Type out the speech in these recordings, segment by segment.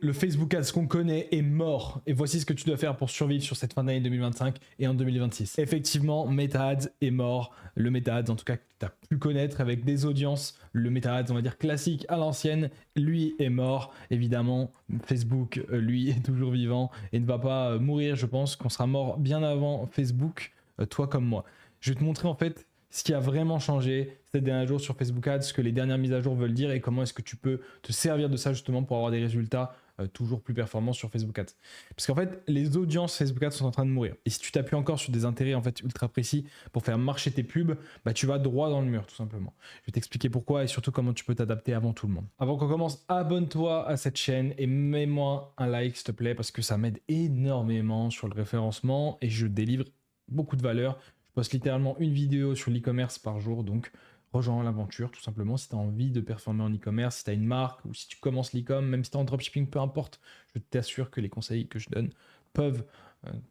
Le Facebook Ads qu'on connaît est mort et voici ce que tu dois faire pour survivre sur cette fin d'année 2025 et en 2026. Effectivement, Meta Ads est mort. Le Meta Ads, en tout cas, que tu as pu connaître avec des audiences, le Meta Ads, on va dire classique à l'ancienne, lui est mort. Évidemment, Facebook, lui, est toujours vivant et ne va pas mourir. Je pense qu'on sera mort bien avant Facebook, toi comme moi. Je vais te montrer en fait ce qui a vraiment changé ces derniers jours sur Facebook Ads, ce que les dernières mises à jour veulent dire et comment est-ce que tu peux te servir de ça justement pour avoir des résultats toujours plus performants sur Facebook Ads. Parce qu'en fait, les audiences Facebook Ads sont en train de mourir. Et si tu t'appuies encore sur des intérêts en fait ultra précis pour faire marcher tes pubs, bah, tu vas droit dans le mur tout simplement. Je vais t'expliquer pourquoi et surtout comment tu peux t'adapter avant tout le monde. Avant qu'on commence, abonne-toi à cette chaîne et mets-moi un like s'il te plaît parce que ça m'aide énormément sur le référencement et je délivre beaucoup de valeur. Je poste littéralement une vidéo sur l'e-commerce par jour, donc rejoins l'aventure tout simplement si tu as envie de performer en e-commerce, si tu as une marque ou si tu commences l'e-com, même si tu es en dropshipping, peu importe, je t'assure que les conseils que je donne peuvent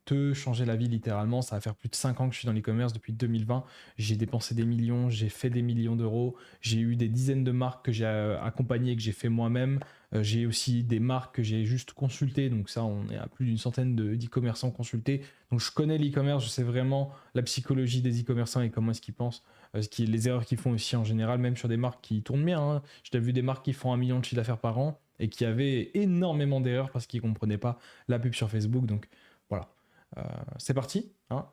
te changer la vie littéralement. Ça va faire plus de 5 ans que je suis dans l'e-commerce depuis 2020. J'ai dépensé des millions, j'ai fait des millions d'euros, j'ai eu des dizaines de marques que j'ai accompagnées et que j'ai fait moi-même. J'ai aussi des marques que j'ai juste consultées, donc ça on est à plus d'une centaine d'e-commerçants consultés. Donc je connais l'e-commerce, je sais vraiment la psychologie des e-commerçants et comment est-ce qu'ils pensent. Les erreurs qu'ils font aussi en général, même sur des marques qui tournent bien. Hein. J'ai vu des marques qui font 1 million de chiffre d'affaires par an et qui avaient énormément d'erreurs parce qu'ils ne comprenaient pas la pub sur Facebook. Donc voilà, c'est parti. Hein.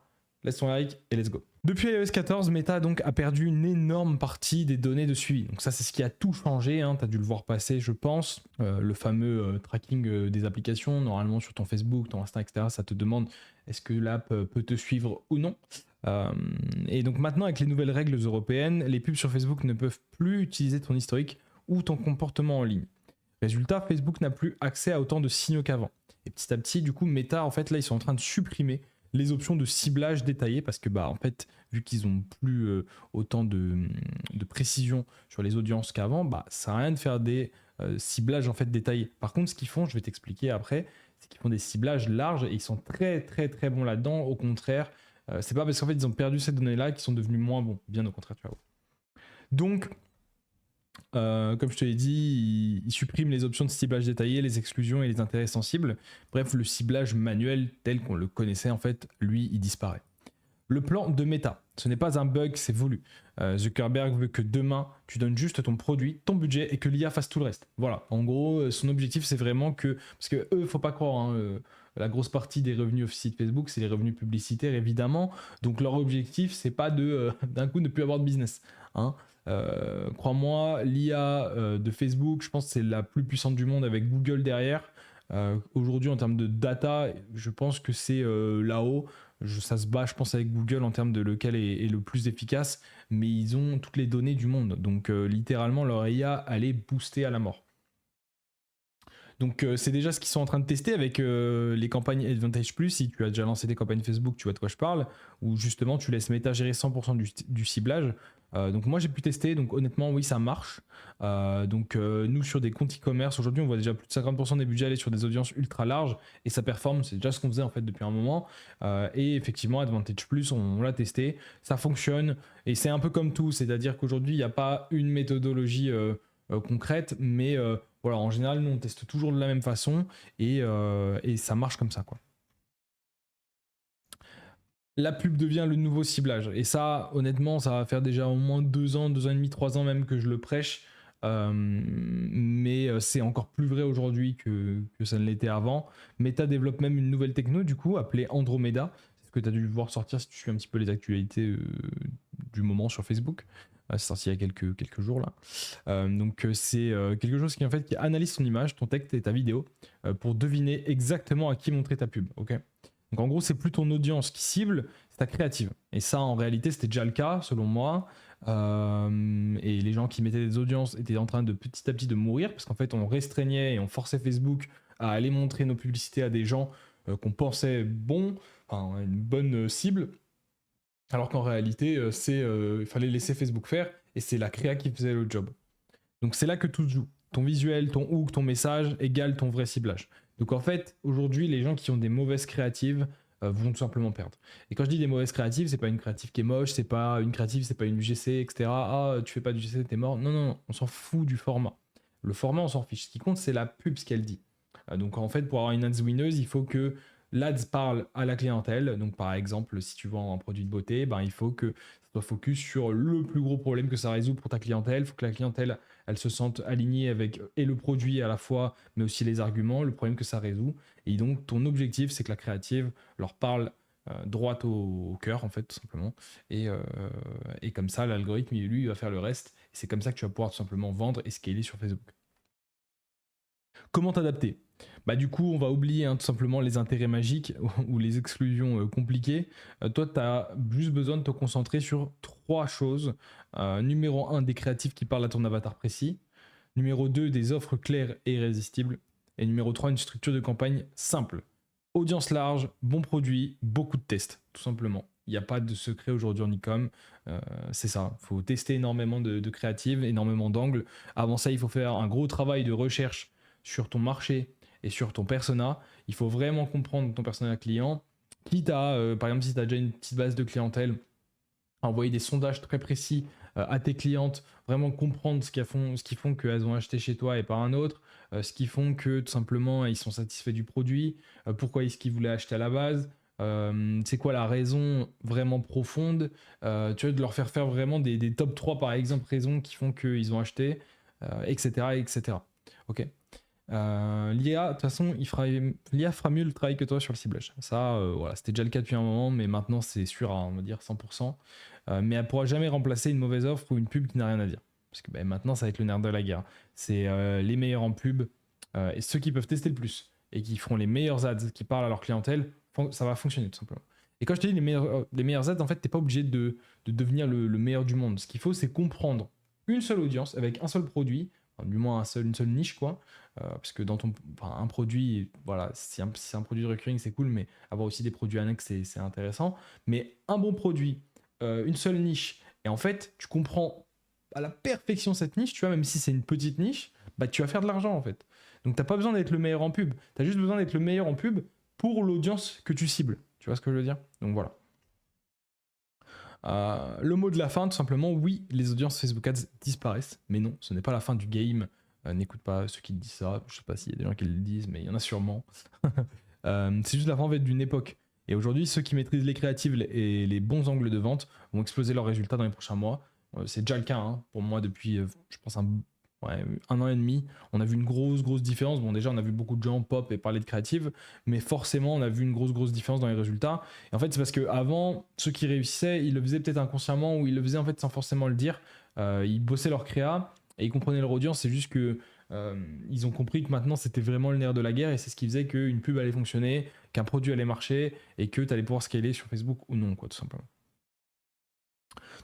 Laisse ton like et let's go. Depuis iOS 14, Meta donc a perdu une énorme partie des données de suivi. Donc ça, c'est ce qui a tout changé. Hein. Tu as dû le voir passer, je pense. Le fameux tracking des applications. Normalement, sur ton Facebook, ton Insta, etc., ça te demande est-ce que l'app peut te suivre ou non. Et donc maintenant, avec les nouvelles règles européennes, les pubs sur Facebook ne peuvent plus utiliser ton historique ou ton comportement en ligne. Résultat, Facebook n'a plus accès à autant de signaux qu'avant. Et petit à petit, du coup, Meta, en fait, là, ils sont en train de supprimer les options de ciblage détaillé parce que, bah, en fait, vu qu'ils ont plus autant de précision sur les audiences qu'avant, bah, ça sert à rien de faire des ciblages en fait détaillés. Par contre, ce qu'ils font, je vais t'expliquer après, c'est qu'ils font des ciblages larges et ils sont très, très, très bons là-dedans. Au contraire, c'est pas parce qu'en fait ils ont perdu ces données-là qu'ils sont devenus moins bons. Bien au contraire, tu vois. Donc, comme je te l'ai dit, ils suppriment les options de ciblage détaillé, les exclusions et les intérêts sensibles. Bref, le ciblage manuel tel qu'on le connaissait, en fait, lui, il disparaît. Le plan de Meta, ce n'est pas un bug, c'est voulu. Zuckerberg veut que demain, tu donnes juste ton produit, ton budget et que l'IA fasse tout le reste. Voilà, en gros, son objectif, c'est vraiment que... Parce que eux, faut pas croire, hein, la grosse partie des revenus officiels de Facebook, c'est les revenus publicitaires, évidemment. Donc leur objectif, c'est pas de d'un coup ne plus avoir de business. Hein. Crois-moi, l'IA de Facebook, je pense que c'est la plus puissante du monde avec Google derrière. Aujourd'hui, en termes de data, je pense que c'est là-haut. Ça se bat, je pense, avec Google en termes de lequel est le plus efficace, mais ils ont toutes les données du monde. Donc, littéralement, leur IA, elle est boostée à la mort. Donc, c'est déjà ce qu'ils sont en train de tester avec les campagnes Advantage+. Si tu as déjà lancé des campagnes Facebook, tu vois de quoi je parle, où justement, tu laisses Meta gérer 100% du ciblage. Donc moi j'ai pu tester, donc honnêtement oui ça marche. Nous sur des comptes e-commerce aujourd'hui on voit déjà plus de 50% des budgets aller sur des audiences ultra larges et ça performe, c'est déjà ce qu'on faisait en fait depuis un moment. Et effectivement Advantage Plus on l'a testé, ça fonctionne et c'est un peu comme tout, c'est-à-dire qu'aujourd'hui il n'y a pas une méthodologie concrète, mais voilà en général nous on teste toujours de la même façon et ça marche comme ça quoi. La pub devient le nouveau ciblage. Et ça, honnêtement, ça va faire déjà au moins 2 ans, 2 ans et demi, 3 ans même que je le prêche. Mais c'est encore plus vrai aujourd'hui que ça ne l'était avant. Meta développe même une nouvelle techno, du coup, appelée Andromeda. C'est ce que tu as dû voir sortir si tu suis un petit peu les actualités du moment sur Facebook. C'est sorti il y a quelques jours là. C'est quelque chose qui en fait qui analyse ton image, ton texte et ta vidéo pour deviner exactement à qui montrer ta pub. Ok. Donc en gros, c'est plus ton audience qui cible, c'est ta créative. Et ça, en réalité, c'était déjà le cas, selon moi. Et les gens qui mettaient des audiences étaient en train de petit à petit de mourir, parce qu'en fait, on restreignait et on forçait Facebook à aller montrer nos publicités à des gens qu'on pensait bons, enfin, une bonne cible. Alors qu'en réalité, il fallait laisser Facebook faire, et c'est la créa qui faisait le job. Donc c'est là que tout se joue. Ton visuel, ton hook, ton message égale ton vrai ciblage. Donc en fait, aujourd'hui, les gens qui ont des mauvaises créatives vont tout simplement perdre. Et quand je dis des mauvaises créatives, c'est pas une créative qui est moche, c'est pas une créative, c'est pas une UGC, etc. Ah, tu fais pas du UGC, t'es mort. Non, non, non, on s'en fout du format. Le format, on s'en fiche. Ce qui compte, c'est la pub, ce qu'elle dit. Donc en fait, pour avoir une ads winneuse, il faut que l'ads parle à la clientèle. Donc par exemple, si tu vends un produit de beauté, ben, il faut que ça soit focus sur le plus gros problème que ça résout pour ta clientèle. Il faut que la clientèle, elle se sente alignée avec et le produit à la fois, mais aussi les arguments, le problème que ça résout. Et donc ton objectif, c'est que la créative leur parle droit au cœur, en fait, tout simplement. Et comme ça, l'algorithme, lui, il va faire le reste. Et c'est comme ça que tu vas pouvoir tout simplement vendre et scaler sur Facebook. Comment t'adapter? Bah du coup, on va oublier tout simplement les intérêts magiques ou les exclusions compliquées. Toi, tu as juste besoin de te concentrer sur 3 choses. Numéro 1, des créatifs qui parlent à ton avatar précis. Numéro 2, des offres claires et irrésistibles. Et numéro 3, une structure de campagne simple. Audience large, bon produit, beaucoup de tests, tout simplement. Il n'y a pas de secret aujourd'hui en e-com. C'est ça. Il faut tester énormément de créatives, énormément d'angles. Avant ça, il faut faire un gros travail de recherche sur ton marché et sur ton persona. Il faut vraiment comprendre ton persona client. Quitte à, par exemple, si tu as déjà une petite base de clientèle, envoyer des sondages très précis à tes clientes, vraiment comprendre ce qui font qu'elles ont acheté chez toi et pas un autre, ce qui font que tout simplement ils sont satisfaits du produit, pourquoi est-ce qu'ils voulaient acheter à la base, c'est quoi la raison vraiment profonde, tu vois, de leur faire vraiment des top 3 par exemple raisons qui font qu'ils ont acheté, etc. etc. Ok. L'IA, de toute façon, l'IA fera mieux le travail que toi sur le ciblage. Ça, voilà, c'était déjà le cas depuis un moment, mais maintenant c'est sûr à, on va dire, 100%. Mais elle pourra jamais remplacer une mauvaise offre ou une pub qui n'a rien à dire. Parce que maintenant, ça va être le nerf de la guerre. C'est les meilleurs en pub et ceux qui peuvent tester le plus et qui feront les meilleurs ads, qui parlent à leur clientèle, ça va fonctionner tout simplement. Et quand je te dis les meilleurs ads, en fait, t'es pas obligé de devenir le meilleur du monde. Ce qu'il faut, c'est comprendre une seule audience avec un seul produit, enfin, du moins une seule niche, quoi. Parce que dans un produit, voilà, si c'est un produit de recurring, c'est cool, mais avoir aussi des produits annexes, c'est intéressant. Mais un bon produit, une seule niche, et en fait, tu comprends à la perfection cette niche, tu vois, même si c'est une petite niche, bah, tu vas faire de l'argent, en fait. Donc, t'as pas besoin d'être le meilleur en pub, tu as juste besoin d'être le meilleur en pub pour l'audience que tu cibles. Tu vois ce que je veux dire? Donc, voilà. Le mot de la fin, tout simplement, oui, les audiences Facebook Ads disparaissent, mais non, ce n'est pas la fin du game. N'écoute pas ceux qui te disent ça, je sais pas s'il y a des gens qui le disent, mais il y en a sûrement. C'est juste la fin en fait, d'une époque. Et aujourd'hui, ceux qui maîtrisent les créatives et les bons angles de vente vont exploser leurs résultats dans les prochains mois. C'est déjà le cas pour moi depuis, je pense, un an et demi. On a vu une grosse différence. Bon, déjà, on a vu beaucoup de gens pop et parler de créatives, mais forcément, on a vu une grosse différence dans les résultats. Et en fait, c'est parce qu'avant, ceux qui réussissaient, ils le faisaient peut-être inconsciemment ou ils le faisaient en fait sans forcément le dire. Ils bossaient leur créa et ils comprenaient leur audience. C'est juste que ils ont compris que maintenant c'était vraiment le nerf de la guerre et c'est ce qui faisait qu'une pub allait fonctionner, qu'un produit allait marcher et que tu allais pouvoir scaler sur Facebook ou non, quoi, tout simplement.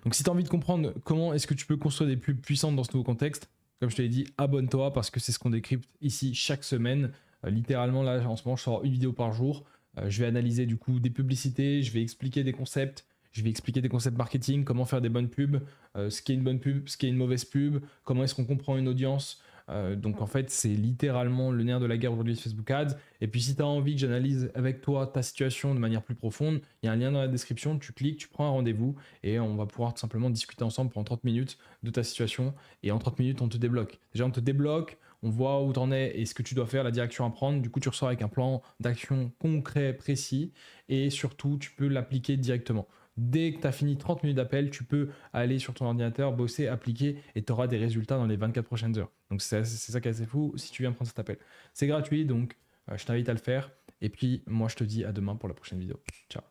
Donc si tu as envie de comprendre comment est-ce que tu peux construire des pubs puissantes dans ce nouveau contexte, comme je te l'ai dit, abonne-toi parce que c'est ce qu'on décrypte ici chaque semaine. Littéralement, là, en ce moment, je sors une vidéo par jour. Je vais analyser du coup des publicités, je vais expliquer des concepts, je vais expliquer des concepts marketing, comment faire des bonnes pubs, ce qui est une bonne pub, ce qui est une mauvaise pub, comment est-ce qu'on comprend une audience. Donc en fait, c'est littéralement le nerf de la guerre aujourd'hui de Facebook Ads. Et puis si tu as envie que j'analyse avec toi ta situation de manière plus profonde, il y a un lien dans la description, tu cliques, tu prends un rendez-vous et on va pouvoir tout simplement discuter ensemble pendant 30 minutes de ta situation. Et en 30 minutes, on te débloque. Déjà, on te débloque, on voit où tu en es et ce que tu dois faire, la direction à prendre. Du coup, tu ressors avec un plan d'action concret, précis et surtout, tu peux l'appliquer directement. Dès que tu as fini 30 minutes d'appel, tu peux aller sur ton ordinateur, bosser, appliquer et tu auras des résultats dans les 24 prochaines heures. Donc c'est ça qui est assez fou si tu viens prendre cet appel. C'est gratuit, donc je t'invite à le faire. Et puis moi je te dis à demain pour la prochaine vidéo. Ciao.